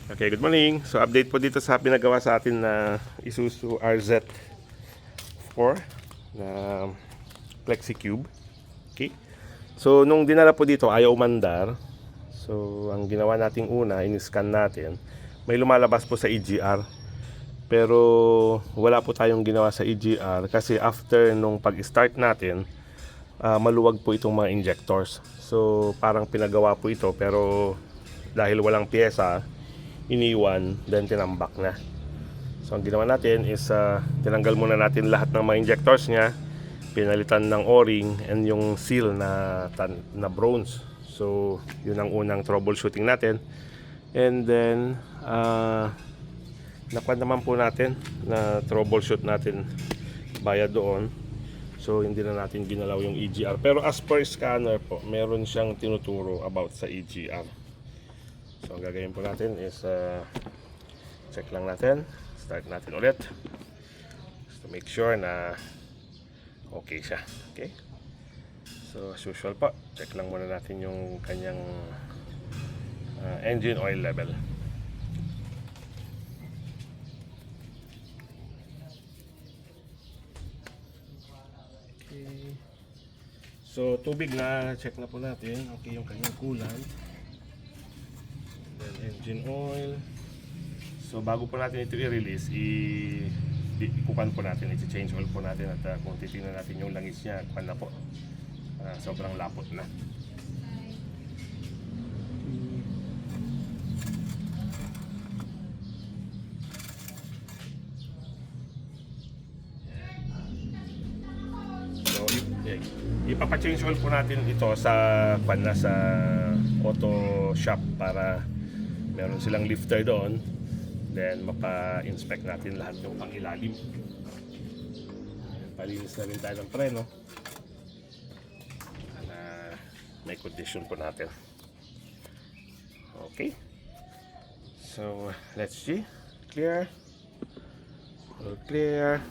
Okay, good morning. So update po dito sa pinagawa sa atin na Isuzu RZ4 na FlexiCube. Okay. So nung dinala po dito ayaw umandar. So ang ginawa nating una, in-scan natin. May lumalabas po sa EGR. Pero wala po tayong ginawa sa EGR kasi after nung pag-start natin, maluwag po itong mga injectors. So parang pinagawa po ito pero dahil walang pyesa, iniwan, then tinambak na. So ang ginawa natin is tinanggal muna natin lahat ng mga injectors niya, pinalitan ng o-ring and yung seal na bronze. So yun ang unang troubleshooting natin. And then nakuha naman po natin na troubleshoot natin via doon. So hindi na natin ginalaw yung EGR. Pero as per scanner po, meron siyang tinuturo about sa EGR. So ang gagawin po natin is check lang natin, start natin ulit just to make sure na okay siya. Okay, so as usual po, check lang muna natin yung kanyang engine oil level. Okay, so tubig na check na po natin, okay yung kanyang coolant. Engine oil. So bago po natin ito i-release, ikukan po natin, i-change oil po natin at kung titingnan natin yung langis niya, kuan na po. Sobrang lapot na. So ipapa-change oil po natin ito sa sa auto shop para meron silang lifter doon, then mapa-inspect natin lahat yung pangilalim. Palinis na rin tayo ng preno na may condition po natin. Okay, so let's see. Clear, all clear.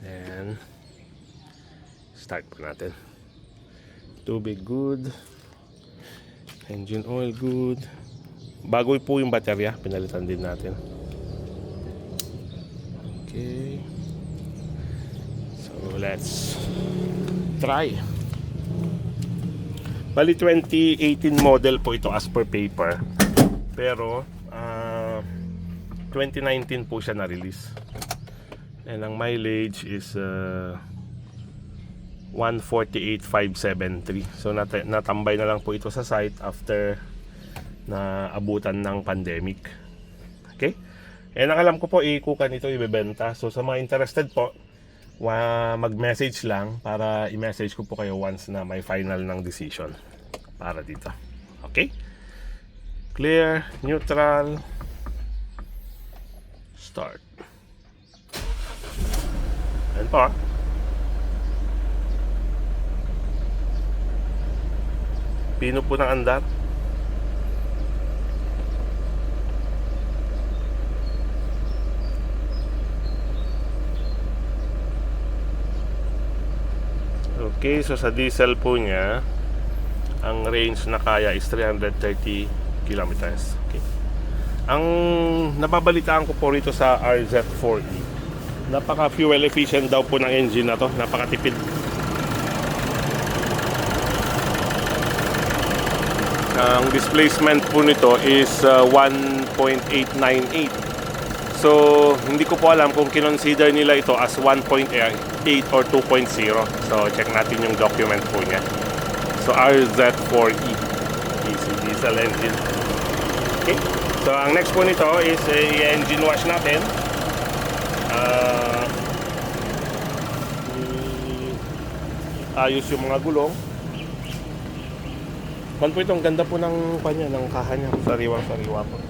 Then start po natin. Tubig good, engine oil good. Bago po yung baterya, pinalitan din natin. Okay, so let's try. Bali 2018 model po ito as per paper, pero 2019 po siya na-release. And ang mileage is 148,573. So natambay na lang po ito sa site after na abutan ng pandemic. Okay? And ang alam ko po, ikukan ito ibebenta. So sa mga interested po, mag-message lang para i-message ko po kayo once na may final ng decision para dito. Okay? Clear, neutral, start. Ayan po. Pino po ng andar. Okay, so sa diesel po niya, ang range na kaya is 330 kilometers. Okay. Ang nababalitaan ko po rito sa RZ4E, napaka fuel efficient daw po ng engine na to, napakatipid. Ang displacement po nito is 1.898. So hindi ko po alam kung kinonsider nila ito as 1.8 or 2.0. So check natin yung document po niya. So RZ4E easy diesel engine. Okay, so ang next po nito is i-engine wash natin. Ayos yung mga gulong. Man po ito, ang ganda po ng kanya, ng kaha niya. Sariwang-sariwa po.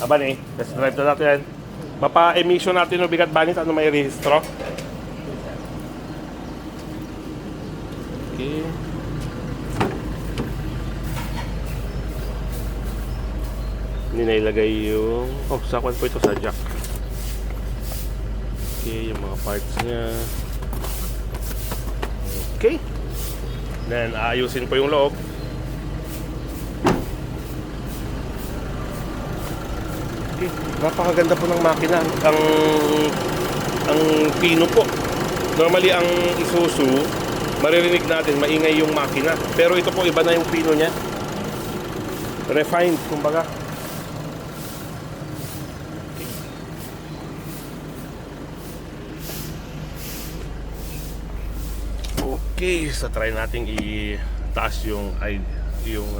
Aban let's drive na natin. Mapa-emission natin ng bigat banit. Ano may rehistro? Okay. Hindi na ilagay yung... sakwan po ito sa jack. Okay, yung mga parts niya. Okay. Then aayusin po yung loob. Okay. Napakaganda po ng makina. Ang pino po. Normally ang Isuzu, maririnig natin maingay yung makina. Pero ito po iba na yung pino niya. Refined kumbaga. Okay, so try nating i-taas yung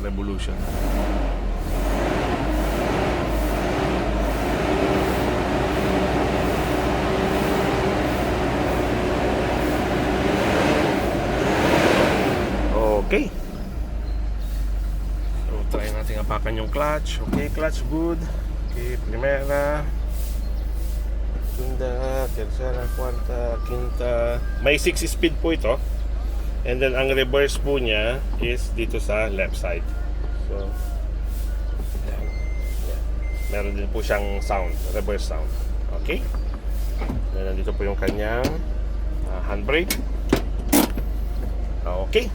revolution. Okay. So try nating apakan yung clutch. Okay, clutch good. Okay, primera, segunda, tercera, cuarta, quinta. May 6 speed po ito. And then ang reverse po niya is dito sa left side. So yan. Meron din po siyang sound, reverse sound. Okay. Then nandito po yung kanyang handbrake. Okay.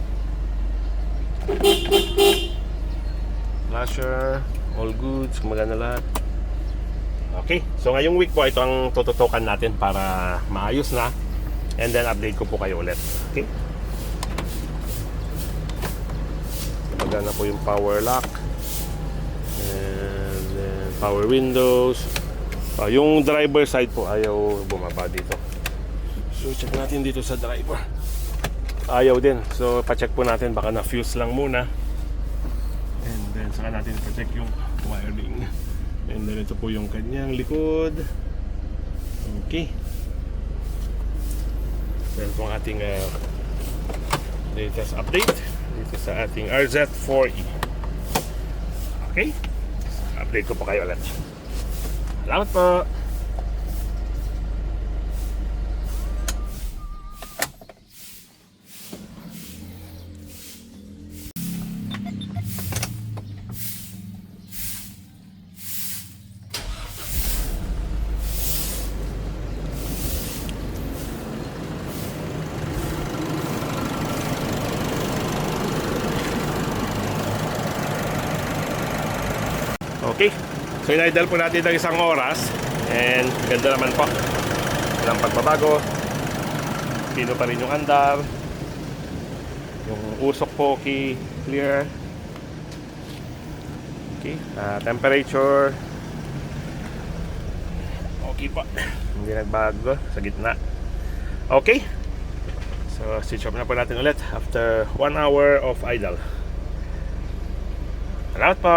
Flasher, all goods, maganda lahat. Okay. So ngayong week po ito ang tututukan natin para maayos na. And then update ko po kayo ulit. Okay. Magana po yung power lock and then power windows. Yung driver side po ayaw bumaba dito. So check natin dito sa driver. Ayaw din. So pa-check po natin, baka na-fuse lang muna. And then saka natin pa-check yung wiring. And then ito po yung kanyang likod. Okay. So ito ang ating latest update dito sa ating RZ4E. Okay? Update ko po kayo ulit. Salamat po! Okay, so in-idle po natin ng isang oras. And ganda naman po. Walang pagbabago. Pino pa rin yung andar. Yung usok po okay, clear. Okay, temperature okay pa. Hindi nagbago sa gitna. Okay, so switch off na po natin ulit after 1 hour of idle. Salamat po!